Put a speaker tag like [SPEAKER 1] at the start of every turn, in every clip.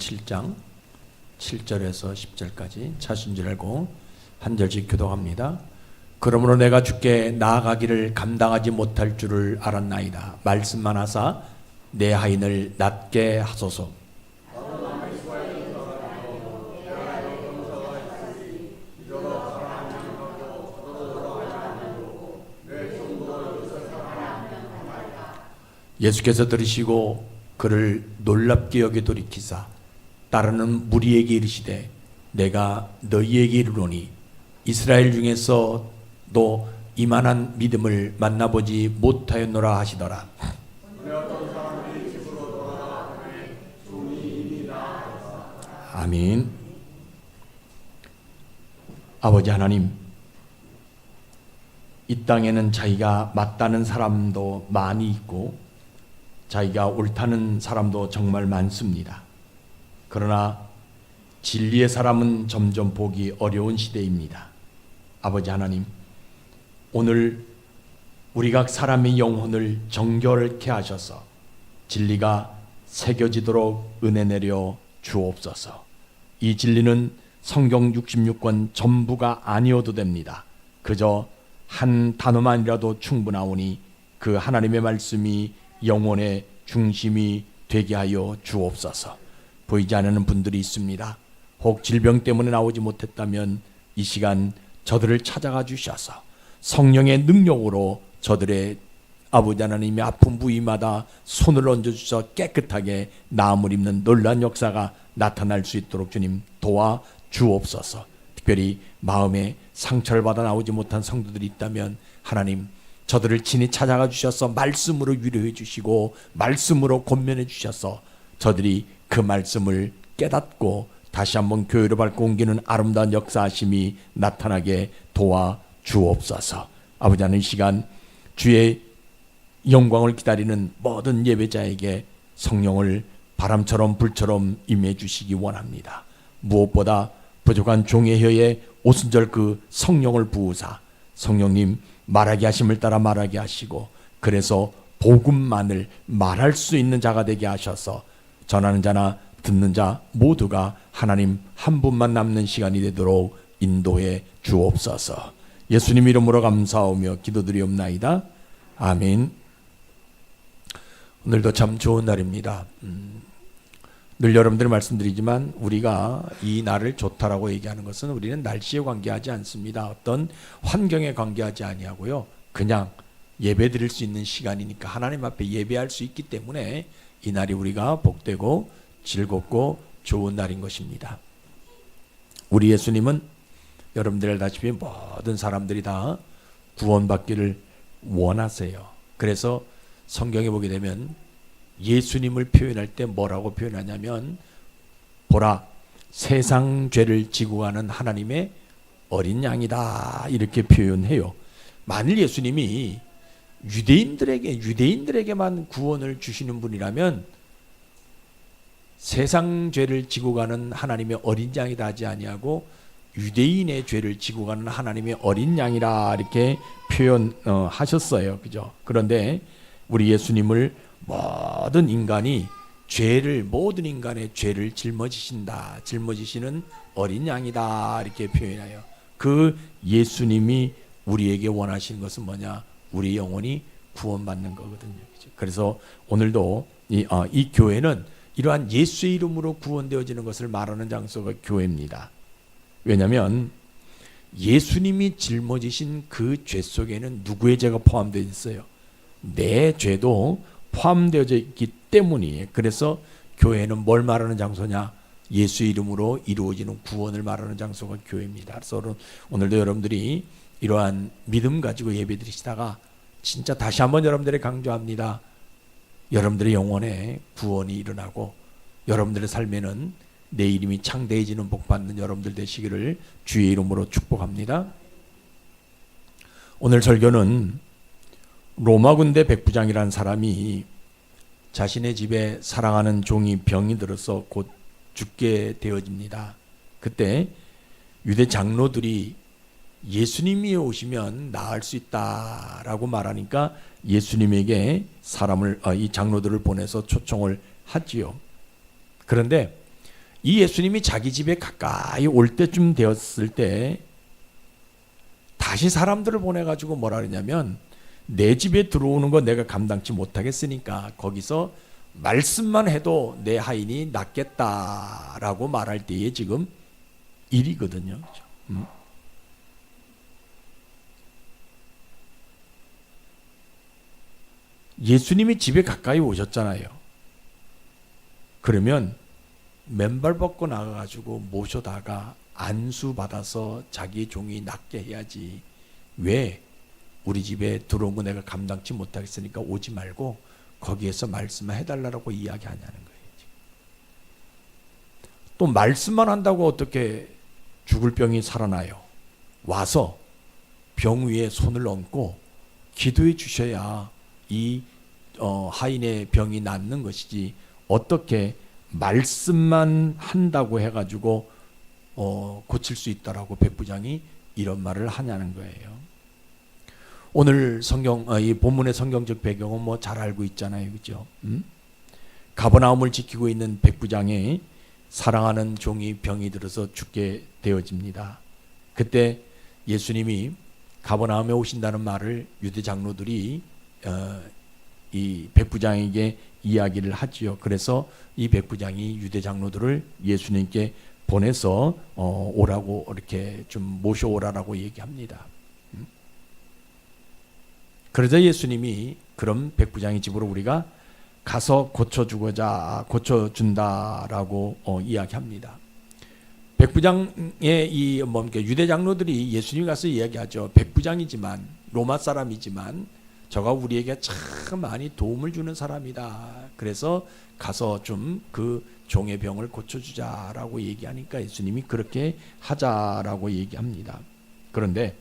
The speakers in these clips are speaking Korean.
[SPEAKER 1] 7장 7절에서 10절까지 차신 줄 알고 한 절씩 교독합니다. 그러므로 내가 주께 나아가기를 감당하지 못할 줄을 알았나이다. 말씀만 하사 내 하인을 낫게 하소서. 예수께서 들으시고 그를 놀랍게 여겨 돌이키사 따르는 무리에게 이르시되 내가 너희에게 이르노니 이스라엘 중에서 또 이만한 믿음을 만나보지 못하였노라 하시더라. 아멘. 아버지 하나님, 이 땅에는 자기가 맞다는 사람도 많이 있고 자기가 옳다는 사람도 정말 많습니다. 그러나 진리의 사람은 점점 보기 어려운 시대입니다. 아버지 하나님, 오늘 우리 각 사람의 영혼을 정결케 하셔서 진리가 새겨지도록 은혜 내려 주옵소서. 이 진리는 성경 66권 전부가 아니어도 됩니다. 그저 한 단어만이라도 충분하오니 그 하나님의 말씀이 영혼의 중심이 되게 하여 주옵소서. 보이지 않는 분들이 있습니다. 혹 질병 때문에 나오지 못했다면 이 시간 저들을 찾아가 주셔서 성령의 능력으로 저들의 아버지 하나님의 아픈 부위마다 손을 얹어주셔서 깨끗하게 나음을 입는 놀라운 역사가 나타날 수 있도록 주님 도와 주옵소서. 특별히 마음에 상처를 받아 나오지 못한 성도들이 있다면 하나님 저들을 친히 찾아가 주셔서 말씀으로 위로해 주시고 말씀으로 권면해 주셔서 저들이 그 말씀을 깨닫고 다시 한번 교회로 밟고 옮기는 아름다운 역사하심이 나타나게 도와 주옵소서. 아버지 하나님, 이 시간 주의 영광을 기다리는 모든 예배자에게 성령을 바람처럼 불처럼 임해 주시기 원합니다. 무엇보다 부족한 종의 혀에 오순절 그 성령을 부으사 성령님 말하게 하심을 따라 말하게 하시고 그래서 복음만을 말할 수 있는 자가 되게 하셔서 전하는 자나 듣는 자 모두가 하나님 한 분만 남는 시간이 되도록 인도해 주옵소서. 예수님 이름으로 감사하며 기도드리옵나이다. 아멘. 오늘도 참 좋은 날입니다. 늘 여러분들 말씀드리지만 우리가 이 날을 좋다라고 얘기하는 것은 우리는 날씨에 관계하지 않습니다. 어떤 환경에 관계하지 아니하고요. 그냥 예배 드릴 수 있는 시간이니까 하나님 앞에 예배할 수 있기 때문에 이 날이 우리가 복되고 즐겁고 좋은 날인 것입니다. 우리 예수님은 여러분들 알다시피 모든 사람들이 다 구원받기를 원하세요. 그래서 성경에 보게 되면 예수님을 표현할 때 뭐라고 표현하냐면 보라 세상 죄를 지고 가는 하나님의 어린 양이다 이렇게 표현해요. 만일 예수님이 유대인들에게만 구원을 주시는 분이라면 세상 죄를 지고 가는 하나님의 어린 양이다 하지 아니하고 유대인의 죄를 지고 가는 하나님의 어린 양이라 이렇게 표현하셨어요. 그죠? 그런데 우리 예수님을 모든 인간의 죄를 짊어지시는 어린 양이다 이렇게 표현해요. 그 예수님이 우리에게 원하시는 것은 뭐냐? 우리 영혼이 구원받는 거거든요. 그래서 오늘도 이 교회는 이러한 예수의 이름으로 구원되어지는 것을 말하는 장소가 교회입니다. 왜냐하면 예수님이 짊어지신 그 죄 속에는 누구의 죄가 포함되어 있어요? 내 죄도 포함되어져 있기 때문이에요. 그래서 교회는 뭘 말하는 장소냐? 예수의 이름으로 이루어지는 구원을 말하는 장소가 교회입니다. 그래서 오늘도 여러분들이 이러한 믿음 가지고 예배 드리시다가 진짜 다시 한번 여러분들에게 강조합니다. 여러분들의 영혼에 구원이 일어나고 여러분들의 삶에는 내 이름이 창대해지는 복받는 여러분들 되시기를 주의 이름으로 축복합니다. 오늘 설교는 로마 군대 백부장이라는 사람이 자신의 집에 사랑하는 종이 병이 들어서 곧 죽게 되어집니다. 그때 유대 장로들이 예수님이 오시면 나을 수 있다라고 말하니까 예수님에게 이 장로들을 보내서 초청을 하지요. 그런데 이 예수님이 자기 집에 가까이 올 때쯤 되었을 때 다시 사람들을 보내가지고 뭐라 그러냐면 내 집에 들어오는 거 내가 감당치 못하겠으니까 거기서 말씀만 해도 내 하인이 낫겠다라고 말할 때에 지금 일이거든요. 예수님이 집에 가까이 오셨잖아요. 그러면 맨발 벗고 나가가지고 모셔다가 안수 받아서 자기 종이 낫게 해야지. 왜 우리 집에 들어온 거 내가 감당치 못하겠으니까 오지 말고 거기에서 말씀만 해달라고 이야기하냐는 거예요. 또 말씀만 한다고 어떻게 죽을 병이 살아나요? 와서 병 위에 손을 얹고 기도해 주셔야 이 하인의 병이 낫는 것이지, 어떻게 말씀만 한다고 해가지고 고칠 수 있다라고 백부장이 이런 말을 하냐는 거예요. 오늘 이 본문의 성경적 배경은 뭐 잘 알고 있잖아요, 그죠? 가버나움을 지키고 있는 백부장의 사랑하는 종이 병이 들어서 죽게 되어집니다. 그때 예수님이 가버나움에 오신다는 말을 유대 장로들이 이 백부장에게 이야기를 하지요. 그래서 이 백부장이 유대 장로들을 예수님께 보내서 오라고 이렇게 좀 모셔오라라고 얘기합니다. 그러자 예수님이 그럼 백부장의 집으로 우리가 가서 고쳐준다라고 이야기합니다. 백부장의 이 유대 장로들이 예수님이 가서 이야기하죠. 백부장이지만 로마 사람이지만 저가 우리에게 참 많이 도움을 주는 사람이다. 그래서 가서 좀 그 종의 병을 고쳐주자라고 얘기하니까 예수님이 그렇게 하자라고 얘기합니다. 그런데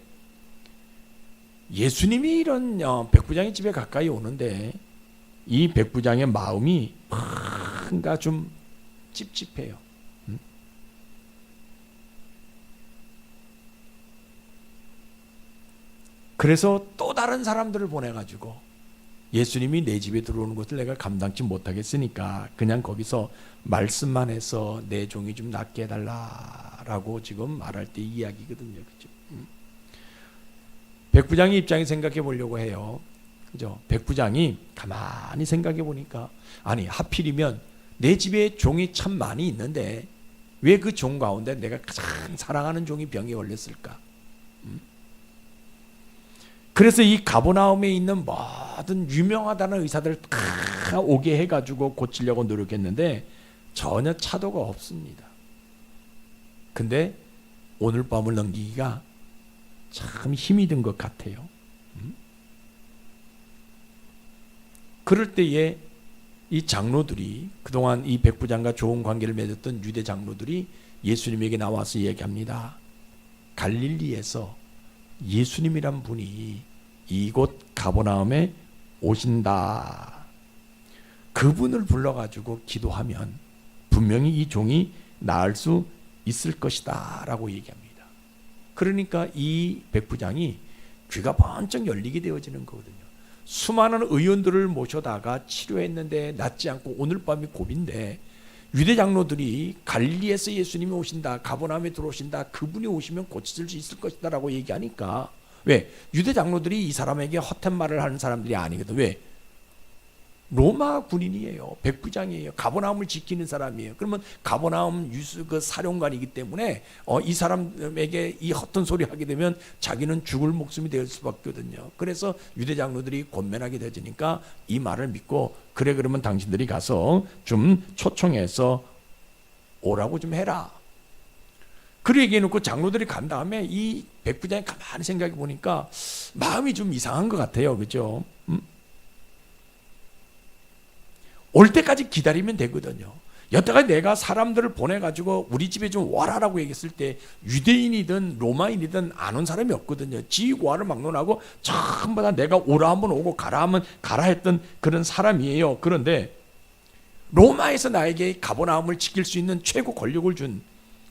[SPEAKER 1] 예수님이 이런 백부장의 집에 가까이 오는데 이 백부장의 마음이 뭔가 좀 찝찝해요. 그래서 또 다른 사람들을 보내가지고 예수님이 내 집에 들어오는 것을 내가 감당치 못하겠으니까 그냥 거기서 말씀만 해서 내 종이 좀 낫게 해달라라고 지금 말할 때 이야기거든요. 그죠? 백부장의 입장에 생각해 보려고 해요. 그죠? 백부장이 가만히 생각해 보니까, 아니 하필이면 내 집에 종이 참 많이 있는데 왜 그 종 가운데 내가 가장 사랑하는 종이 병에 걸렸을까? 그래서 이 가버나움에 있는 모든 유명하다는 의사들 다 오게 해가지고 고치려고 노력했는데 전혀 차도가 없습니다. 근데 오늘 밤을 넘기기가 참 힘이 든 것 같아요. 그럴 때에 이 장로들이, 그동안 이 백부장과 좋은 관계를 맺었던 유대 장로들이 예수님에게 나와서 얘기합니다. 갈릴리에서 예수님이란 분이 이곳 가버나움에 오신다. 그분을 불러가지고 기도하면 분명히 이 종이 나을 수 있을 것이다 라고 얘기합니다. 그러니까 이 백부장이 귀가 번쩍 열리게 되어지는 거거든요. 수많은 의원들을 모셔다가 치료했는데 낫지 않고 오늘 밤이 고비인데 유대 장로들이 갈릴리에서 예수님이 오신다, 가버나움에 들어오신다, 그분이 오시면 고칠 수 있을 것이다 라고 얘기하니까, 왜? 유대 장로들이 이 사람에게 헛된 말을 하는 사람들이 아니거든. 왜? 로마 군인이에요. 백부장이에요. 가버나움을 지키는 사람이에요. 그러면 가버나움 유수 그 사령관이기 때문에 이 사람에게 이 헛된 소리 하게 되면 자기는 죽을 목숨이 될 수밖에 없거든요. 그래서 유대 장로들이 권면하게 되니까 이 말을 믿고, 그래 그러면 당신들이 가서 좀 초청해서 오라고 좀 해라. 그래 얘기해놓고 장로들이 간 다음에 이 백부장이 가만히 생각해 보니까 마음이 좀 이상한 것 같아요. 그죠? 올 때까지 기다리면 되거든요. 여태까지 내가 사람들을 보내가지고 우리 집에 좀 와라라고 얘기했을 때 유대인이든 로마인이든 안 온 사람이 없거든요. 지휘고하를 막론하고 전부 다 내가 오라 하면 오고 가라 하면 가라 했던 그런 사람이에요. 그런데 로마에서 나에게 가버나움을 지킬 수 있는 최고 권력을 준,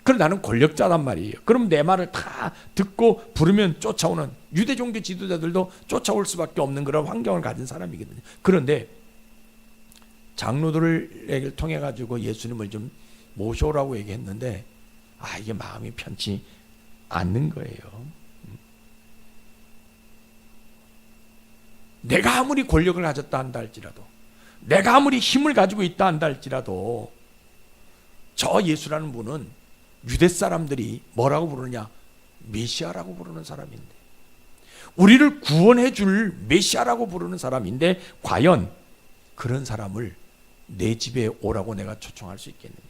[SPEAKER 1] 그럼 나는 권력자단 말이에요. 그럼 내 말을 다 듣고 부르면 쫓아오는, 유대 종교 지도자들도 쫓아올 수밖에 없는 그런 환경을 가진 사람이거든요. 그런데 장로들을 통해 가지고 예수님을 좀 모셔오라고 얘기했는데 이게 마음이 편치 않는 거예요. 내가 아무리 권력을 가졌다 한다 할지라도, 내가 아무리 힘을 가지고 있다 한다 할지라도 저 예수라는 분은 유대 사람들이 뭐라고 부르느냐? 메시아라고 부르는 사람인데, 우리를 구원해 줄 메시아라고 부르는 사람인데 과연 그런 사람을 내 집에 오라고 내가 초청할 수 있겠느냐?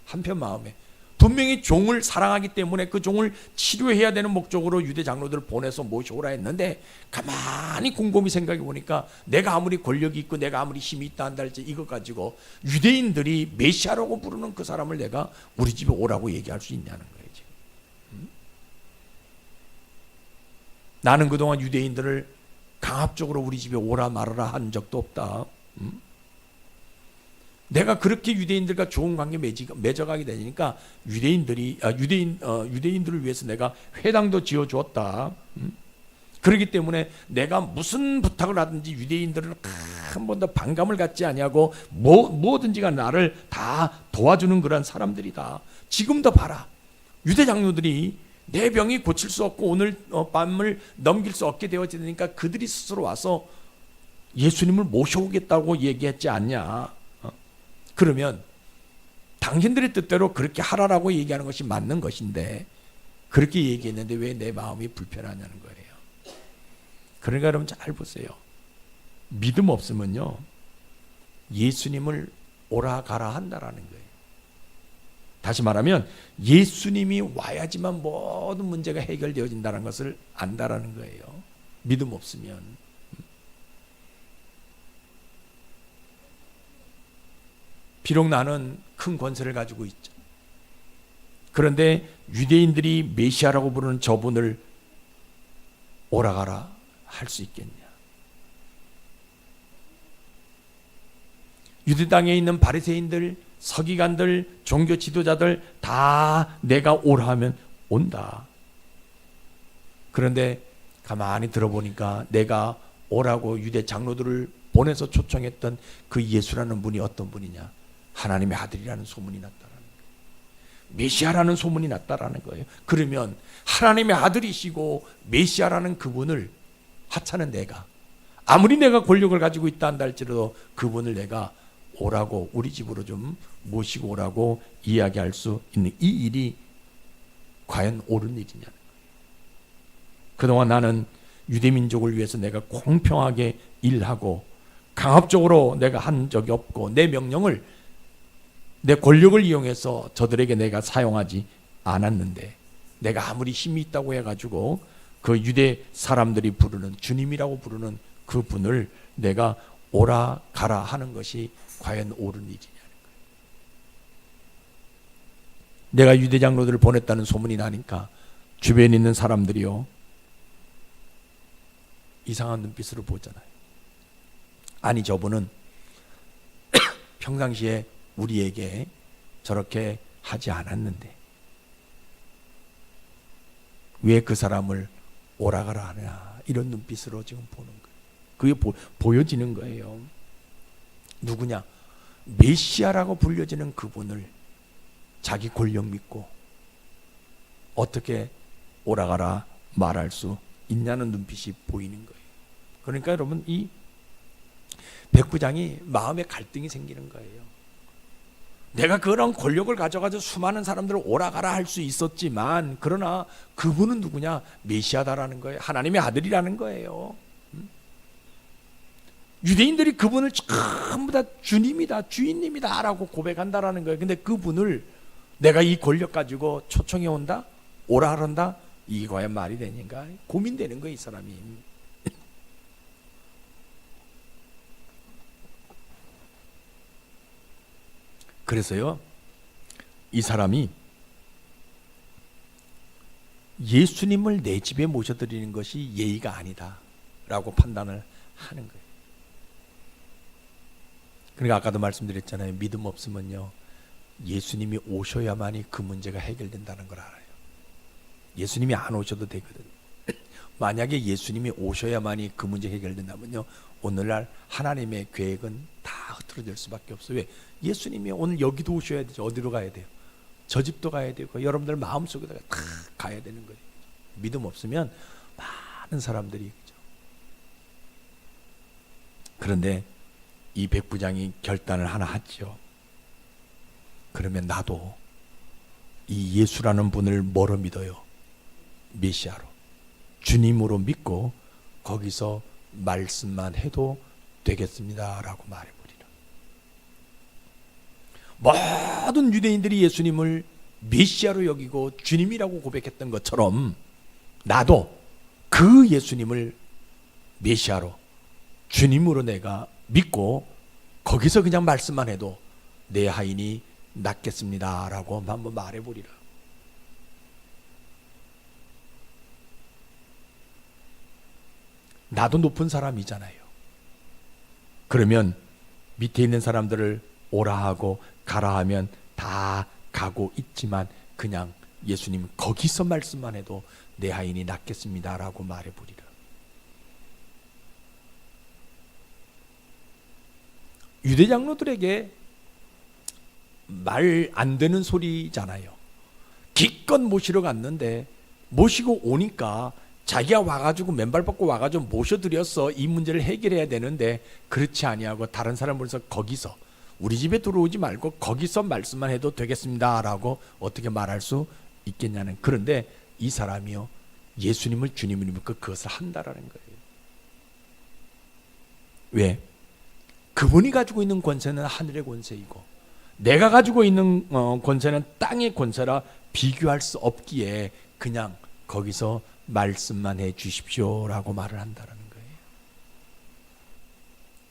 [SPEAKER 1] 한편 마음에 분명히 종을 사랑하기 때문에 그 종을 치료해야 되는 목적으로 유대 장로들을 보내서 모셔오라 했는데, 가만히 곰곰이 생각해 보니까 내가 아무리 권력이 있고 내가 아무리 힘이 있다 한다 할지 이것 가지고 유대인들이 메시아라고 부르는 그 사람을 내가 우리 집에 오라고 얘기할 수 있냐는 거예요. 지금 나는 그동안 유대인들을 강압적으로 우리 집에 오라 말아라 한 적도 없다. 내가 그렇게 유대인들과 좋은 관계 맺어가게 되니까 유대인들을 위해서 내가 회당도 지어주었다. 그렇기 때문에 내가 무슨 부탁을 하든지 유대인들은 한 번도 반감을 갖지 아니하고 뭐든지가 나를 다 도와주는 그런 사람들이다. 지금도 봐라, 유대 장로들이 내 병이 고칠 수 없고 오늘 밤을 넘길 수 없게 되어지니까 그들이 스스로 와서 예수님을 모셔오겠다고 얘기했지 않냐. 그러면 당신들의 뜻대로 그렇게 하라라고 얘기하는 것이 맞는 것인데 그렇게 얘기했는데 왜 내 마음이 불편하냐는 거예요. 그러니까 여러분 잘 보세요. 믿음 없으면요, 예수님을 오라 가라 한다라는 거예요. 다시 말하면 예수님이 와야지만 모든 문제가 해결되어진다는 것을 안다라는 거예요. 믿음 없으면. 비록 나는 큰 권세를 가지고 있죠. 그런데 유대인들이 메시아라고 부르는 저분을 오라가라 할 수 있겠냐? 유대 땅에 있는 바리새인들, 서기관들, 종교 지도자들 다 내가 오라 하면 온다. 그런데 가만히 들어보니까 내가 오라고 유대 장로들을 보내서 초청했던 그 예수라는 분이 어떤 분이냐? 하나님의 아들이라는 소문이 났다라는 거예요. 메시아라는 소문이 났다라는 거예요. 그러면 하나님의 아들이시고 메시아라는 그분을 하찮은 내가, 아무리 내가 권력을 가지고 있다 한다 할지라도 그분을 내가 오라고, 우리 집으로 좀 모시고 오라고 이야기할 수 있는 이 일이 과연 옳은 일이냐는 거예요. 그동안 나는 유대민족을 위해서 내가 공평하게 일하고 강압적으로 내가 한 적이 없고 내 명령을, 내 권력을 이용해서 저들에게 내가 사용하지 않았는데, 내가 아무리 힘이 있다고 해가지고 그 유대 사람들이 부르는 주님이라고 부르는 그 분을 내가 오라 가라 하는 것이 과연 옳은 일이냐는 거예요. 내가 유대 장로들을 보냈다는 소문이 나니까 주변에 있는 사람들이요, 이상한 눈빛으로 보잖아요. 아니, 저분은 평상시에 우리에게 저렇게 하지 않았는데 왜 그 사람을 오라가라 하냐, 이런 눈빛으로 지금 보는 거예요. 그게 보여지는 거예요. 누구냐? 메시아라고 불려지는 그분을 자기 권력 믿고 어떻게 오라가라 말할 수 있냐는 눈빛이 보이는 거예요. 그러니까 여러분, 이 백부장이 마음에 갈등이 생기는 거예요. 내가 그런 권력을 가져가지고 수많은 사람들을 오라가라 할 수 있었지만, 그러나 그분은 누구냐? 메시아다라는 거예요. 하나님의 아들이라는 거예요. 유대인들이 그분을 전부 다 주님이다, 주인님이다 라고 고백한다라는 거예요. 근데 그분을 내가 이 권력 가지고 초청해 온다? 오라 그런다? 이게 과연 말이 되는가? 고민되는 거예요, 이 사람이. 그래서요, 이 사람이 예수님을 내 집에 모셔드리는 것이 예의가 아니다 라고 판단을 하는 거예요. 그러니까 아까도 말씀드렸잖아요. 믿음 없으면요, 예수님이 오셔야만이 그 문제가 해결된다는 걸 알아요. 예수님이 안 오셔도 되거든요. 만약에 예수님이 오셔야만이 그 문제 해결된다면요, 오늘날 하나님의 계획은 다 흐트러질 수밖에 없어요. 왜? 예수님이 오늘 여기도 오셔야 되죠. 어디로 가야 돼요? 저 집도 가야 되고 여러분들 마음속에다가 다 가야 되는 거예요. 믿음 없으면 많은 사람들이 그죠. 그런데 이 백부장이 결단을 하나 하죠. 그러면 나도 이 예수라는 분을 뭐로 믿어요? 메시아로, 주님으로 믿고 거기서 말씀만 해도 되겠습니다 라고 말해버리라. 모든 유대인들이 예수님을 메시아로 여기고 주님이라고 고백했던 것처럼 나도 그 예수님을 메시아로, 주님으로 내가 믿고 거기서 그냥 말씀만 해도 내 하인이 낫겠습니다 라고 한번 말해보리라. 나도 높은 사람이잖아요. 그러면 밑에 있는 사람들을 오라 하고 가라 하면 다 가고 있지만 그냥 예수님 거기서 말씀만 해도 내 하인이 낫겠습니다 라고 말해보리라. 유대 장로들에게 말 안 되는 소리잖아요. 기껏 모시러 갔는데 모시고 오니까 자기가 와가지고 맨발 뻗고 와가지고 모셔드려서 이 문제를 해결해야 되는데 그렇지 아니하고 다른 사람 불러서 거기서 우리 집에 들어오지 말고 거기서 말씀만 해도 되겠습니다 라고 어떻게 말할 수 있겠냐는. 그런데 이 사람이요 예수님을 주님으로 믿고 그것을 한다라는 거예요. 왜? 그분이 가지고 있는 권세는 하늘의 권세이고 내가 가지고 있는 권세는 땅의 권세라 비교할 수 없기에 그냥 거기서 말씀만 해 주십시오라고 말을 한다는 거예요.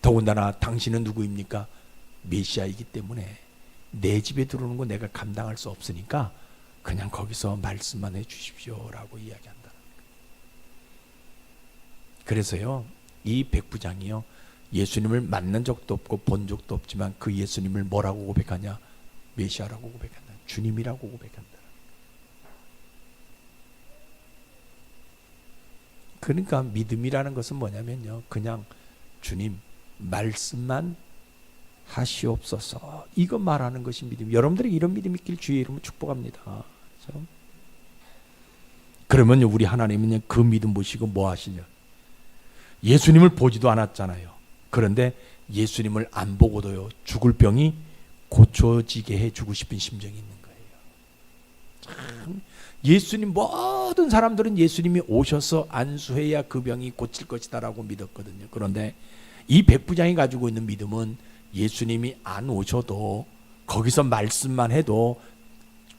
[SPEAKER 1] 더군다나 당신은 누구입니까? 메시아이기 때문에 내 집에 들어오는 거 내가 감당할 수 없으니까 그냥 거기서 말씀만 해 주십시오라고 이야기한다는 거예요. 그래서요 이 백부장이요 예수님을 만난 적도 없고 본 적도 없지만 그 예수님을 뭐라고 고백하냐? 메시아라고 고백한다. 주님이라고 고백한다. 그러니까 믿음이라는 것은 뭐냐면요 그냥 주님 말씀만 하시옵소서 이거 말하는 것이 믿음. 여러분들이 이런 믿음 있길 주의 이름으로 축복합니다. 그렇죠? 그러면 우리 하나님은 그 믿음 보시고 뭐 하시냐? 예수님을 보지도 않았잖아요. 그런데 예수님을 안 보고도요 죽을 병이 고쳐지게 해주고 싶은 심정이 있는 거예요. 참 예수님 모든 사람들은 예수님이 오셔서 안수해야 그 병이 고칠 것이다 라고 믿었거든요. 그런데 이 백부장이 가지고 있는 믿음은 예수님이 안 오셔도 거기서 말씀만 해도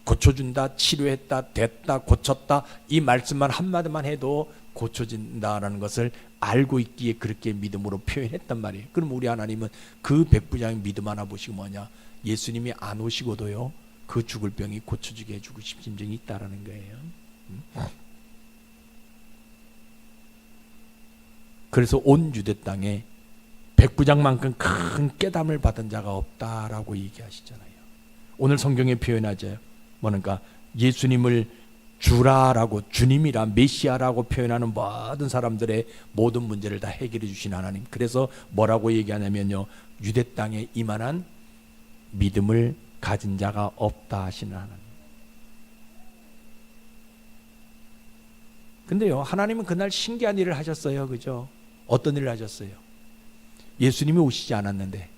[SPEAKER 1] 고쳐준다, 치료했다, 됐다, 고쳤다 이 말씀만 한마디만 해도 고쳐진다라는 것을 알고 있기에 그렇게 믿음으로 표현했단 말이에요. 그럼 우리 하나님은 그 백부장의 믿음 하나 보시고 뭐냐? 예수님이 안 오시고도요 그 죽을 병이 고쳐지게 해주고 싶은 심정이 있다라는 거예요. 그래서 온 유대 땅에 백부장만큼 큰 깨달음을 받은 자가 없다라고 얘기하시잖아요. 오늘 성경에 표현하죠. 뭐는가? 예수님을 주라라고 주님이라 메시아라고 표현하는 모든 사람들의 모든 문제를 다 해결해 주신 하나님. 그래서 뭐라고 얘기하냐면요 유대 땅에 이만한 믿음을 가진 자가 없다 하시는 하나님. 근데요 하나님은 그날 신기한 일을 하셨어요. 그죠? 어떤 일을 하셨어요? 예수님이 오시지 않았는데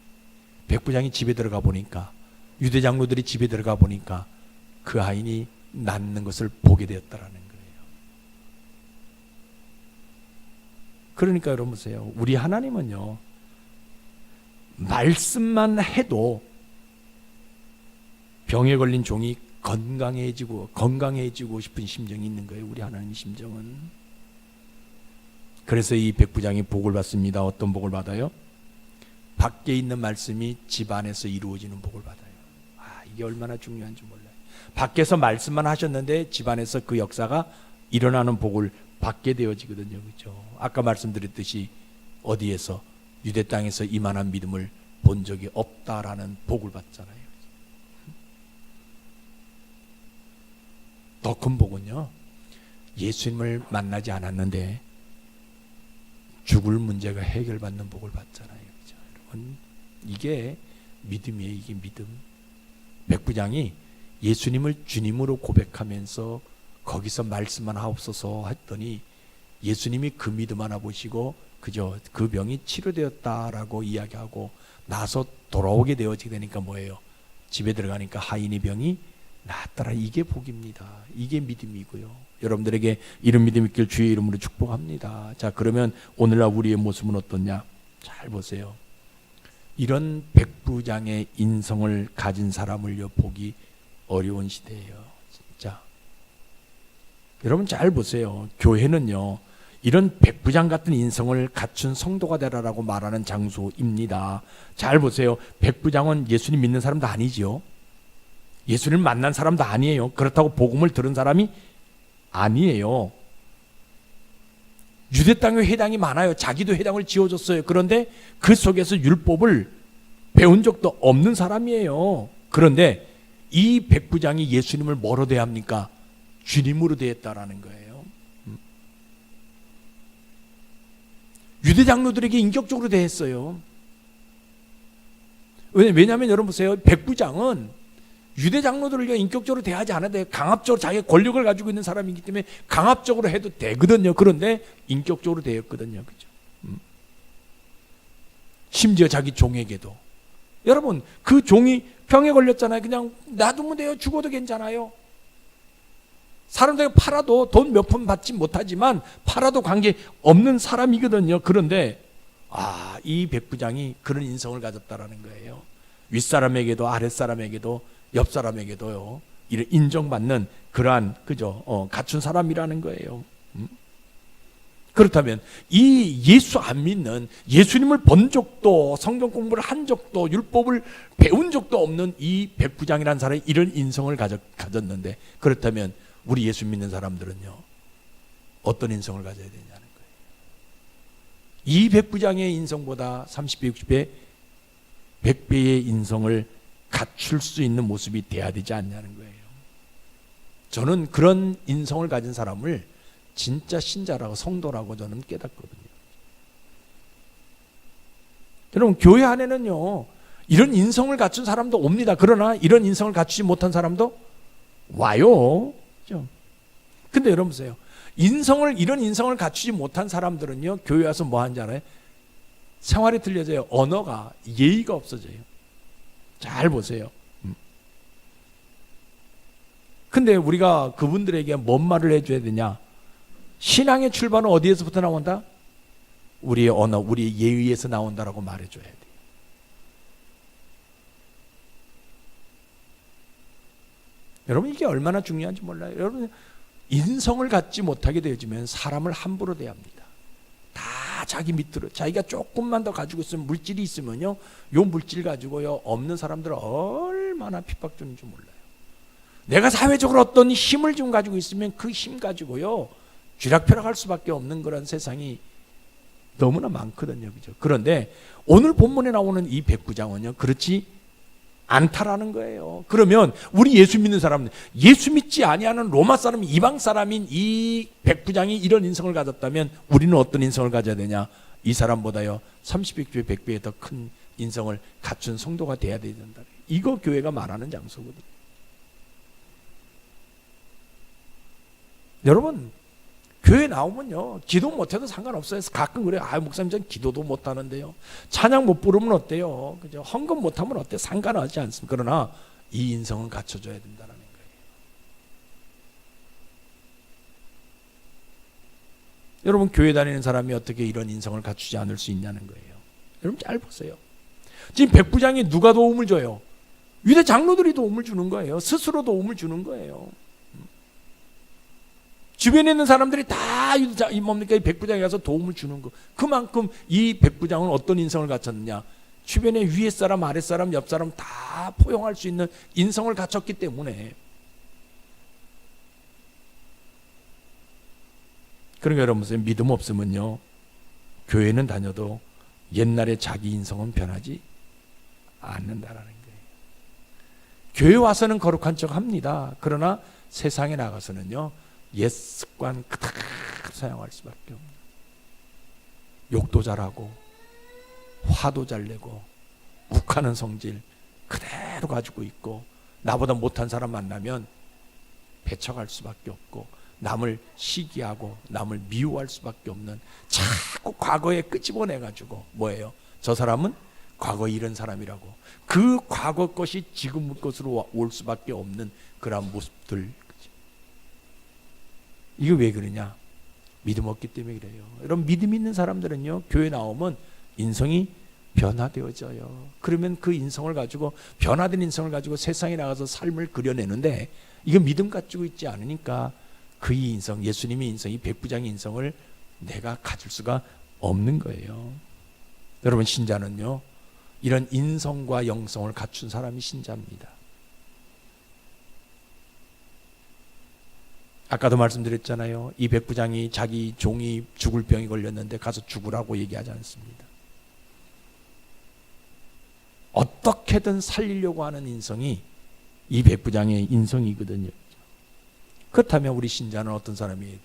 [SPEAKER 1] 백부장이 집에 들어가 보니까 유대 장로들이 집에 들어가 보니까 그 하인이 낫는 것을 보게 되었다라는 거예요. 그러니까 여러분 보세요. 우리 하나님은요 말씀만 해도 병에 걸린 종이 건강해지고 싶은 심정이 있는 거예요. 우리 하나님 심정은. 그래서 이 백부장이 복을 받습니다. 어떤 복을 받아요? 밖에 있는 말씀이 집 안에서 이루어지는 복을 받아요. 이게 얼마나 중요한지 몰라요. 밖에서 말씀만 하셨는데 집 안에서 그 역사가 일어나는 복을 받게 되어지거든요. 그렇죠? 아까 말씀드렸듯이 어디에서 유대 땅에서 이만한 믿음을 본 적이 없다라는 복을 받잖아요. 더 큰 복은요 예수님을 만나지 않았는데 죽을 문제가 해결받는 복을 받잖아요. 그렇죠? 여러분 이게 믿음이에요. 이게 믿음. 백부장이 예수님을 주님으로 고백하면서 거기서 말씀만 하옵소서 했더니 예수님이 그 믿음 하나 보시고 그저 그 병이 치료되었다라고 이야기하고 나서 돌아오게 되어지게 되니까 뭐예요? 집에 들어가니까 하인의 병이 나았더라. 이게 복입니다. 이게 믿음이고요. 여러분들에게 이런 믿음 있길 주의 이름으로 축복합니다. 자, 그러면 오늘날 우리의 모습은 어떻냐? 잘 보세요. 이런 백부장의 인성을 가진 사람을요 보기 어려운 시대예요. 진짜. 여러분 잘 보세요. 교회는요 이런 백부장 같은 인성을 갖춘 성도가 되라라고 말하는 장소입니다. 잘 보세요. 백부장은 예수님 믿는 사람도 아니지요. 예수님 만난 사람도 아니에요. 그렇다고 복음을 들은 사람이 아니에요. 유대 땅에 회당이 많아요. 자기도 회당을 지어줬어요. 그런데 그 속에서 율법을 배운 적도 없는 사람이에요. 그런데 이 백부장이 예수님을 뭐로 대합니까? 주님으로 대했다라는 거예요. 유대 장로들에게 인격적으로 대했어요. 왜냐하면 여러분 보세요. 백부장은 유대 장로들을 인격적으로 대하지 않아도 돼요. 강압적으로 자기가 권력을 가지고 있는 사람이기 때문에 강압적으로 해도 되거든요. 그런데 인격적으로 대했거든요. 그죠? 심지어 자기 종에게도. 여러분 그 종이 병에 걸렸잖아요. 그냥 놔두면 돼요. 죽어도 괜찮아요. 사람들이 팔아도 돈 몇 푼 받지 못하지만 팔아도 관계 없는 사람이거든요. 그런데 이 백부장이 그런 인성을 가졌다라는 거예요. 윗사람에게도 아랫사람에게도 옆사람에게도요. 이를 인정받는 그러한 갖춘 사람이라는 거예요. 그렇다면 이 예수 안 믿는 예수님을 본 적도 성경 공부를 한 적도 율법을 배운 적도 없는 이 백부장이라는 사람이 이런 인성을 가졌는데 그렇다면 우리 예수 믿는 사람들은요 어떤 인성을 가져야 되냐는 거예요. 이 백부장의 인성보다 30배, 60배, 100배의 인성을 갖출 수 있는 모습이 돼야 되지 않냐는 거예요. 저는 그런 인성을 가진 사람을 진짜 신자라고 성도라고 저는 깨닫거든요. 여러분 교회 안에는요 이런 인성을 갖춘 사람도 옵니다. 그러나 이런 인성을 갖추지 못한 사람도 와요. 근데 여러분 보세요. 이런 인성을 갖추지 못한 사람들은요 교회 와서 뭐 하는지 알아요? 생활이 틀려져요. 언어가 예의가 없어져요. 잘 보세요. 근데 우리가 그분들에게 뭔 말을 해줘야 되냐? 신앙의 출발은 어디에서부터 나온다? 우리의 언어, 우리의 예의에서 나온다라고 말해줘야 돼요. 여러분 이게 얼마나 중요한지 몰라요. 여러분 인성을 갖지 못하게 되어지면 사람을 함부로 대합니다. 다 자기 밑으로 자기가 조금만 더 가지고 있으면 물질이 있으면요 요 물질 가지고요 없는 사람들은 얼마나 핍박주는 줄 몰라요. 내가 사회적으로 어떤 힘을 좀 가지고 있으면 그 힘 가지고요 쥐락펴락할 수밖에 없는 그런 세상이 너무나 많거든요. 그죠? 그런데 오늘 본문에 나오는 이 백부장은요 그렇지 않다라는 거예요. 그러면 우리 예수 믿는 사람들, 예수 믿지 아니하는 로마 사람, 이방 사람인 이 백부장이 이런 인성을 가졌다면 우리는 어떤 인성을 가져야 되냐? 이 사람보다요 30배, 100배에 더 큰 인성을 갖춘 성도가 돼야 된다. 이거 교회가 말하는 장소거든요. 여러분 교회 나오면요 기도 못해도 상관없어요. 가끔 그래요. 목사님 전 기도도 못하는데요. 찬양 못 부르면 어때요? 그죠? 헌금 못하면 어때요? 상관하지 않습니다. 그러나 이 인성은 갖춰줘야 된다는 거예요. 여러분 교회 다니는 사람이 어떻게 이런 인성을 갖추지 않을 수 있냐는 거예요. 여러분 잘 보세요. 지금 백부장이 누가 도움을 줘요? 유대 장로들이 도움을 주는 거예요. 스스로 도움을 주는 거예요. 주변에 있는 사람들이 다 뭡니까? 이 백부장에 가서 도움을 주는 거. 그만큼 이 백부장은 어떤 인성을 갖췄느냐? 주변에 위에 사람, 아래 사람, 옆 사람 다 포용할 수 있는 인성을 갖췄기 때문에. 그러니까 여러분 보세요. 믿음 없으면요 교회는 다녀도 옛날에 자기 인성은 변하지 않는다라는 거예요. 교회 와서는 거룩한 척 합니다. 그러나 세상에 나가서는요 옛 습관 그대로 사용할 수밖에 없는 욕도 잘하고 화도 잘 내고 욱하는 성질 그대로 가지고 있고, 나보다 못한 사람 만나면 배척할 수밖에 없고, 남을 시기하고 남을 미워할 수밖에 없는, 자꾸 과거에 끄집어내가지고 뭐예요? 저 사람은 과거에 이런 사람이라고, 그 과거 것이 지금 것으로 올 수밖에 없는 그런 모습들. 이게 왜 그러냐? 믿음 없기 때문에 그래요. 여러분, 믿음 있는 사람들은요, 교회 나오면 인성이 변화되어져요. 그러면 그 인성을 가지고, 변화된 인성을 가지고 세상에 나가서 삶을 그려내는데, 이거 믿음 가지고 있지 않으니까 그의 인성, 예수님의 인성, 이 백부장의 인성을 내가 가질 수가 없는 거예요. 여러분, 신자는요, 이런 인성과 영성을 갖춘 사람이 신자입니다. 아까도 말씀드렸잖아요. 이 백부장이 자기 종이 죽을 병이 걸렸는데 가서 죽으라고 얘기하지 않습니다. 어떻게든 살리려고 하는 인성이 이 백부장의 인성이거든요. 그렇다면 우리 신자는 어떤 사람이어야 돼요?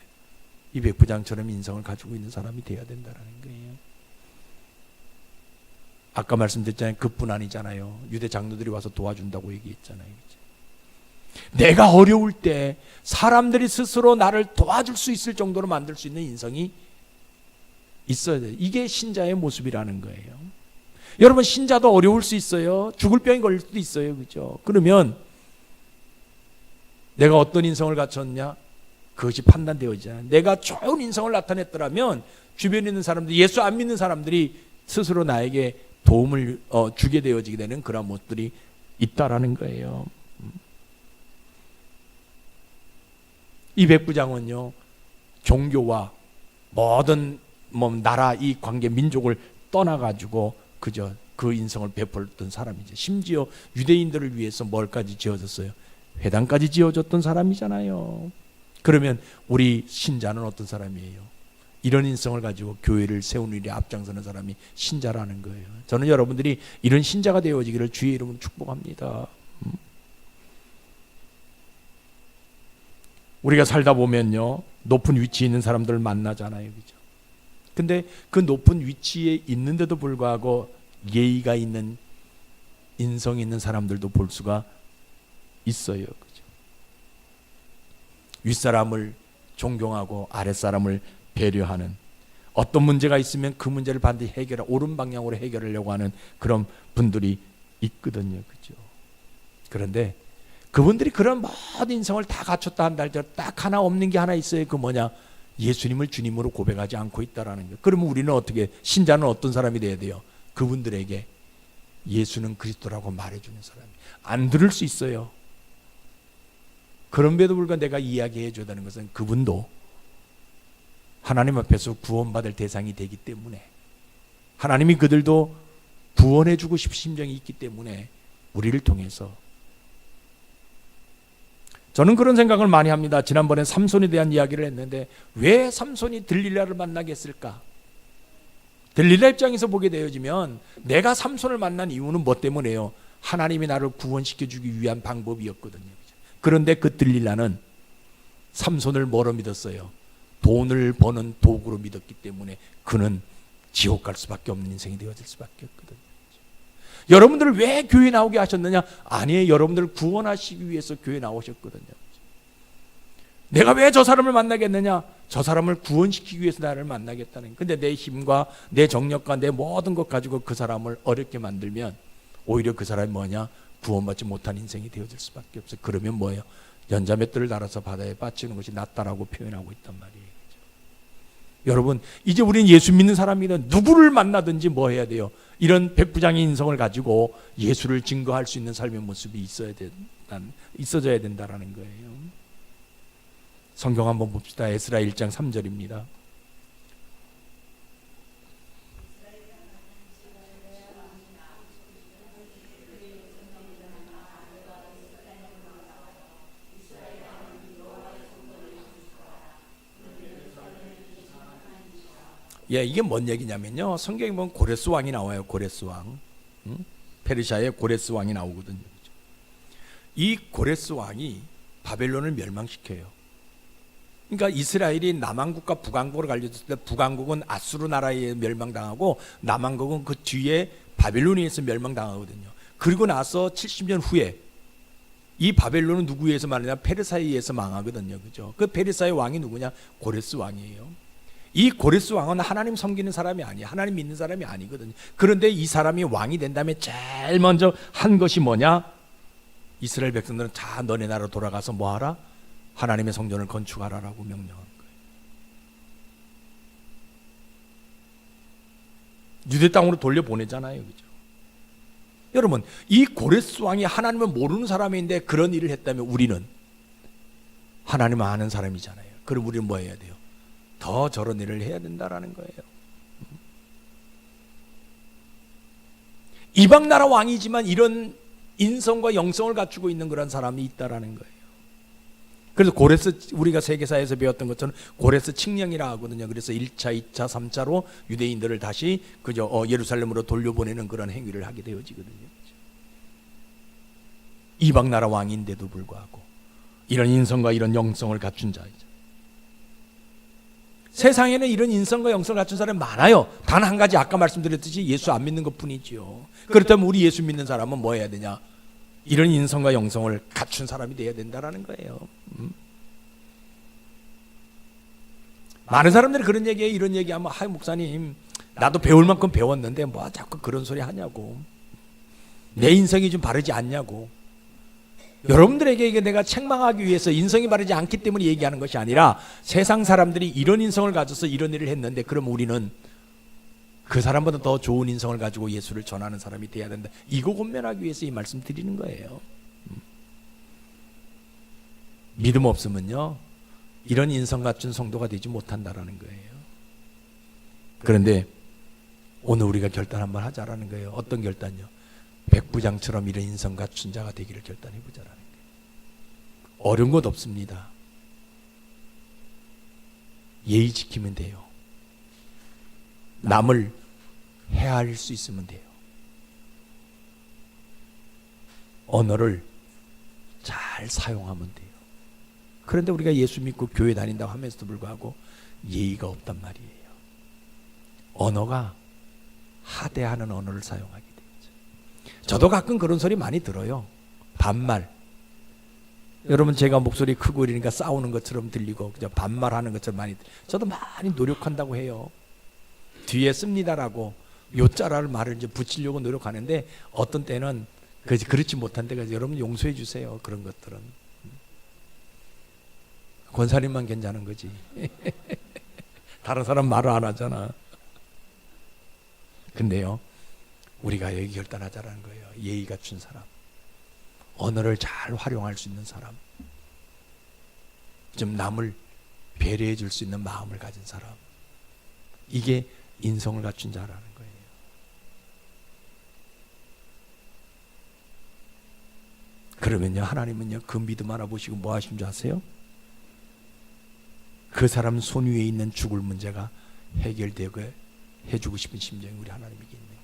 [SPEAKER 1] 이 백부장처럼 인성을 가지고 있는 사람이 되어야 된다는 거예요. 아까 말씀드렸잖아요. 그뿐 아니잖아요. 유대 장로들이 와서 도와준다고 얘기했잖아요. 내가 어려울 때 사람들이 스스로 나를 도와줄 수 있을 정도로 만들 수 있는 인성이 있어야 돼요. 이게 신자의 모습이라는 거예요. 여러분, 신자도 어려울 수 있어요. 죽을 병이 걸릴 수도 있어요. 그죠? 그러면 내가 어떤 인성을 갖췄냐? 그것이 판단되어지잖아요. 내가 좋은 인성을 나타냈더라면 주변에 있는 사람들, 예수 안 믿는 사람들이 스스로 나에게 도움을 주게 되어지게 되는 그런 모습들이 있다라는 거예요. 이 백부장은요, 종교와 모든 나라 이 관계 민족을 떠나가지고 그저 그 인성을 베풀었던 사람이죠. 심지어 유대인들을 위해서 뭘까지 지어졌어요? 회당까지 지어줬던 사람이잖아요. 그러면 우리 신자는 어떤 사람이에요? 이런 인성을 가지고 교회를 세우는 일에 앞장서는 사람이 신자라는 거예요. 저는 여러분들이 이런 신자가 되어지기를 주의 이름으로 축복합니다. 우리가 살다 보면요, 높은 위치에 있는 사람들을 만나잖아요. 그죠? 근데 그 높은 위치에 있는데도 불구하고 예의가 있는, 인성이 있는 사람들도 볼 수가 있어요. 그죠? 윗사람을 존경하고 아랫사람을 배려하는, 어떤 문제가 있으면 그 문제를 반드시 옳은 방향으로 해결하려고 하는 그런 분들이 있거든요. 그죠? 그런데 그분들이 그런 모든 인성을 다 갖췄다 한다 할때 딱 하나 없는 게 하나 있어요. 그 뭐냐? 예수님을 주님으로 고백하지 않고 있다라는 거예요. 그러면 우리는 어떻게, 신자는 어떤 사람이 돼야 돼요? 그분들에게 예수는 그리스도라고 말해주는 사람이. 안 들을 수 있어요. 그럼에도 불구하고 내가 이야기해 줘야 되는 것은 그분도 하나님 앞에서 구원받을 대상이 되기 때문에, 하나님이 그들도 구원해 주고 싶은 심정이 있기 때문에 우리를 통해서. 저는 그런 생각을 많이 합니다. 지난번에 삼손에 대한 이야기를 했는데, 왜 삼손이 들릴라를 만나게 했을까? 들릴라 입장에서 보게 되어지면 내가 삼손을 만난 이유는 뭐 때문에요? 하나님이 나를 구원시켜주기 위한 방법이었거든요. 그런데 그 들릴라는 삼손을 뭐로 믿었어요? 돈을 버는 도구로 믿었기 때문에 그는 지옥 갈 수밖에 없는 인생이 되어질 수밖에 없거든요. 여러분들을 왜 교회 나오게 하셨느냐? 아니에요. 여러분들을 구원하시기 위해서 교회 나오셨거든요. 내가 왜 저 사람을 만나겠느냐? 저 사람을 구원시키기 위해서 나를 만나겠다는. 근데 내 힘과 내 정력과 내 모든 것 가지고 그 사람을 어렵게 만들면 오히려 그 사람이 뭐냐? 구원받지 못한 인생이 되어질 수밖에 없어요. 그러면 뭐예요? 연자맷돌을 달아서 바다에 빠지는 것이 낫다라고 표현하고 있단 말이에요. 여러분, 이제 우리는 예수 믿는 사람이면 누구를 만나든지 뭐 해야 돼요? 이런 백부장의 인성을 가지고 예수를 증거할 수 있는 삶의 모습이 있어져야 된다라는 거예요. 성경 한번 봅시다. 에스라 1장 3절입니다. 예, 이게 뭔 얘기냐면요, 성경에 보면 고레스 왕이 나와요. 고레스 왕, 페르시아의 고레스 왕이 나오거든요. 이 고레스 왕이 바벨론을 멸망시켜요. 그러니까 이스라엘이 남왕국과 북왕국으로 갈려졌을 때 북왕국은 아수르 나라에 멸망당하고 남왕국은 그 뒤에 바벨론에 의해서 멸망당하거든요. 그리고 나서 70년 후에 이 바벨론은 누구에 의해서 말하냐? 페르사에 의해서 망하거든요. 그죠? 그 페르사의 왕이 누구냐? 고레스 왕이에요. 이 고레스 왕은 하나님 섬기는 사람이 아니에요. 하나님 믿는 사람이 아니거든요. 그런데 이 사람이 왕이 된 다음에 제일 먼저 한 것이 뭐냐? 이스라엘 백성들은 다 너네 나라로 돌아가서 뭐하라? 하나님의 성전을 건축하라라고 명령한 거예요. 유대 땅으로 돌려보내잖아요. 그죠? 여러분, 이 고레스 왕이 하나님을 모르는 사람인데 그런 일을 했다면 우리는 하나님을 아는 사람이잖아요. 그럼 우리는 뭐 해야 돼요? 더 저런 일을 해야 된다라는 거예요. 이방 나라 왕이지만 이런 인성과 영성을 갖추고 있는 그런 사람이 있다라는 거예요. 그래서 고레스, 우리가 세계사에서 배웠던 것처럼 고레스 칙령이라 하거든요. 그래서 1차, 2차, 3차로 유대인들을 다시 그저 예루살렘으로 돌려보내는 그런 행위를 하게 되어지거든요. 이방 나라 왕인데도 불구하고 이런 인성과 이런 영성을 갖춘 자이죠. 세상에는 이런 인성과 영성을 갖춘 사람이 많아요. 단 한 가지 아까 말씀드렸듯이 예수 안 믿는 것뿐이지요. 그렇다면 우리 예수 믿는 사람은 뭐 해야 되냐? 이런 인성과 영성을 갖춘 사람이 돼야 된다라는 거예요. 많은 사람들이 그런 얘기에 이런 얘기하면 아 목사님 나도 배울 만큼 배웠는데 뭐 자꾸 그런 소리 하냐고, 내 인성이 좀 바르지 않냐고. 여러분들에게 이게 내가 책망하기 위해서 인성이 바르지 않기 때문에 얘기하는 것이 아니라 세상 사람들이 이런 인성을 가져서 이런 일을 했는데 그럼 우리는 그 사람보다 더 좋은 인성을 가지고 예수를 전하는 사람이 돼야 된다. 이거 권면하기 위해서 이 말씀 드리는 거예요. 믿음 없으면요 이런 인성 갖춘 성도가 되지 못한다라는 거예요. 그런데 오늘 우리가 결단 한번 하자라는 거예요. 어떤 결단요? 백부장처럼 이런 인성 갖춘 자가 되기를 결단해 보자라는 거예요. 어려운 것 없습니다. 예의 지키면 돼요. 남을 헤아릴 수 있으면 돼요. 언어를 잘 사용하면 돼요. 그런데 우리가 예수 믿고 교회 다닌다고 하면서도 불구하고 예의가 없단 말이에요. 언어가 하대하는 언어를 사용하게 되죠. 저도 가끔 그런 소리 많이 들어요. 반말. 여러분 제가 목소리 크고 이러니까 싸우는 것처럼 들리고 그냥 반말하는 것처럼 많이 들려요. 저도 많이 노력한다고 해요. 뒤에 씁니다라고 요자라를 말을 이제 붙이려고 노력하는데 어떤 때는 그렇지 못한 때가 여러분 용서해 주세요. 그런 것들은 권사님만 괜찮은 거지. 다른 사람 말을 안 하잖아. 근데요 우리가 여기 결단하자라는 거예요. 예의 갖춘 사람, 언어를 잘 활용할 수 있는 사람, 좀 남을 배려해 줄 수 있는 마음을 가진 사람, 이게 인성을 갖춘 자라는 거예요. 그러면요 하나님은요 그 믿음 하나 보시고 뭐 하신 줄 아세요? 그 사람 손 위에 있는 죽을 문제가 해결되게 해주고 싶은 심정이 우리 하나님에게 있는 거예요.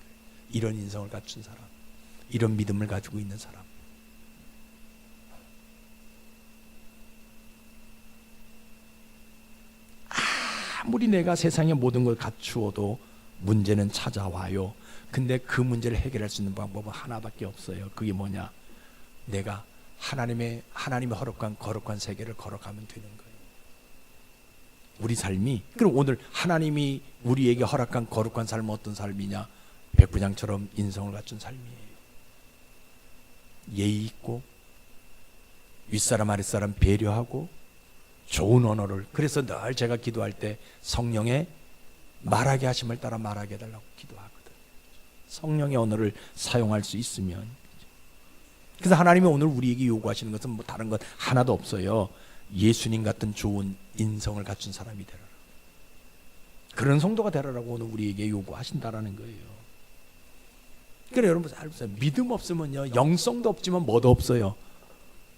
[SPEAKER 1] 이런 인성을 갖춘 사람, 이런 믿음을 가지고 있는 사람. 아무리 내가 세상의 모든 걸 갖추어도 문제는 찾아와요. 근데 그 문제를 해결할 수 있는 방법은 하나밖에 없어요. 그게 뭐냐? 내가 하나님의 허락한 거룩한 세계를 걸어가면 되는 거예요. 우리 삶이, 그럼 오늘 하나님이 우리에게 허락한 거룩한 삶은 어떤 삶이냐? 백부장처럼 인성을 갖춘 삶이에요. 예의 있고 윗사람 아랫사람 배려하고 좋은 언어를, 그래서 늘 제가 기도할 때 성령의 말하게 하심을 따라 말하게 해달라고 기도하거든요. 성령의 언어를 사용할 수 있으면. 그래서 하나님이 오늘 우리에게 요구하시는 것은 뭐 다른 것 하나도 없어요. 예수님 같은 좋은 인성을 갖춘 사람이 되라, 그런 성도가 되라라고 오늘 우리에게 요구하신다라는 거예요. 그래 여러분 잘 보세요. 믿음 없으면요 영성도 없지만 뭐도 없어요.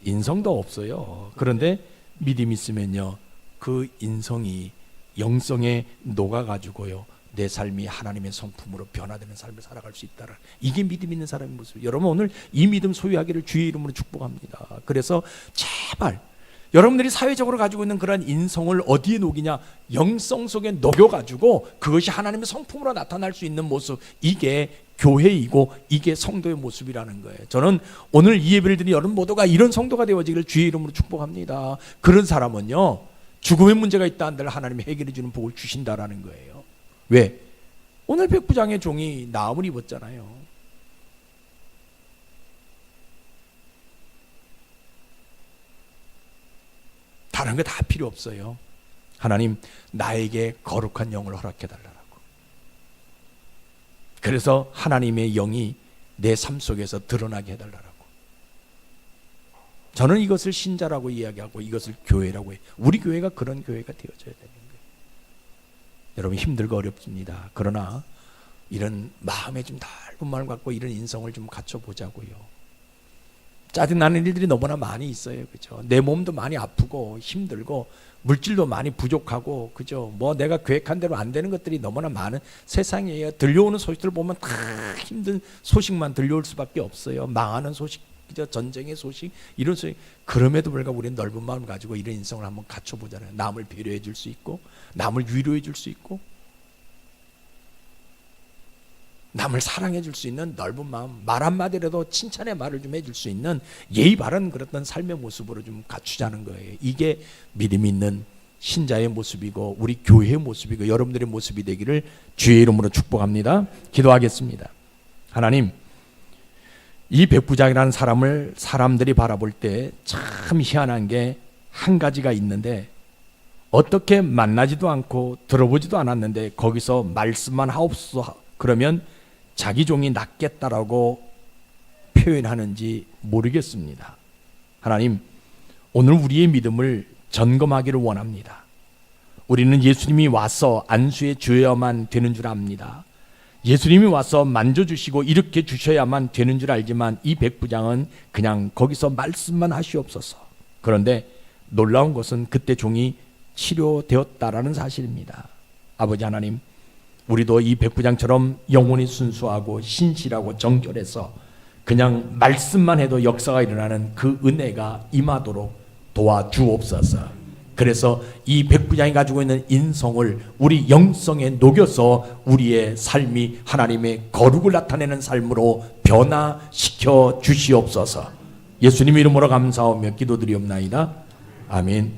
[SPEAKER 1] 인성도 없어요. 그런데 믿음 있으면요 그 인성이 영성에 녹아가지고요 내 삶이 하나님의 성품으로 변화되는 삶을 살아갈 수 있다라. 이게 믿음 있는 사람의 모습. 여러분 오늘 이 믿음 소유하기를 주의 이름으로 축복합니다. 그래서 제발 여러분들이 사회적으로 가지고 있는 그런 인성을 어디에 녹이냐? 영성 속에 녹여가지고 그것이 하나님의 성품으로 나타날 수 있는 모습, 이게 교회이고 이게 성도의 모습이라는 거예요. 저는 오늘 이 예배를 드린 여러분 모두가 이런 성도가 되어지기를 주의 이름으로 축복합니다. 그런 사람은요, 죽음의 문제가 있다 한들 하나님이 해결해 주는 복을 주신다라는 거예요. 왜? 오늘 백부장의 종이 나음을 입었잖아요. 다른 거 다 필요 없어요. 하나님, 나에게 거룩한 영을 허락해 달라고. 그래서 하나님의 영이 내 삶 속에서 드러나게 해달라고. 저는 이것을 신자라고 이야기하고 이것을 교회라고 해요. 우리 교회가 그런 교회가 되어져야 되는 거예요. 여러분, 힘들고 어렵습니다. 그러나 이런 마음에 좀 넓은 마음을 갖고 이런 인성을 좀 갖춰보자고요. 짜증나는 일들이 너무나 많이 있어요. 그죠? 내 몸도 많이 아프고 힘들고 물질도 많이 부족하고, 그죠? 뭐 내가 계획한 대로 안 되는 것들이 너무나 많은 세상이에요. 들려오는 소식들 보면 다 힘든 소식만 들려올 수밖에 없어요. 망하는 소식, 그죠? 전쟁의 소식, 이런 소식. 그럼에도 불구하고 우리는 넓은 마음을 가지고 이런 인성을 한번 갖춰보잖아요. 남을 배려해 줄 수 있고, 남을 위로해 줄 수 있고, 남을 사랑해 줄 수 있는 넓은 마음, 말 한마디라도 칭찬의 말을 좀 해줄 수 있는 예의 바른 그랬던 삶의 모습으로 좀 갖추자는 거예요. 이게 믿음 있는 신자의 모습이고 우리 교회의 모습이고 여러분들의 모습이 되기를 주의 이름으로 축복합니다. 기도하겠습니다. 하나님, 이 백부장이라는 사람을 사람들이 바라볼 때 참 희한한 게 한 가지가 있는데, 어떻게 만나지도 않고 들어보지도 않았는데 거기서 말씀만 하옵소서 그러면 자기 종이 낫겠다라고 표현하는지 모르겠습니다. 하나님, 오늘 우리의 믿음을 점검하기를 원합니다. 우리는 예수님이 와서 안수해 주어야만 되는 줄 압니다. 예수님이 와서 만져주시고 이렇게 주셔야만 되는 줄 알지만 이 백부장은 그냥 거기서 말씀만 하시옵소서. 그런데 놀라운 것은 그때 종이 치료되었다라는 사실입니다. 아버지 하나님, 우리도 이 백부장처럼 영혼이 순수하고 신실하고 정결해서 그냥 말씀만 해도 역사가 일어나는 그 은혜가 임하도록 도와주옵소서. 그래서 이 백부장이 가지고 있는 인성을 우리 영성에 녹여서 우리의 삶이 하나님의 거룩을 나타내는 삶으로 변화시켜 주시옵소서. 예수님 이름으로 감사하며 기도드리옵나이다. 아멘.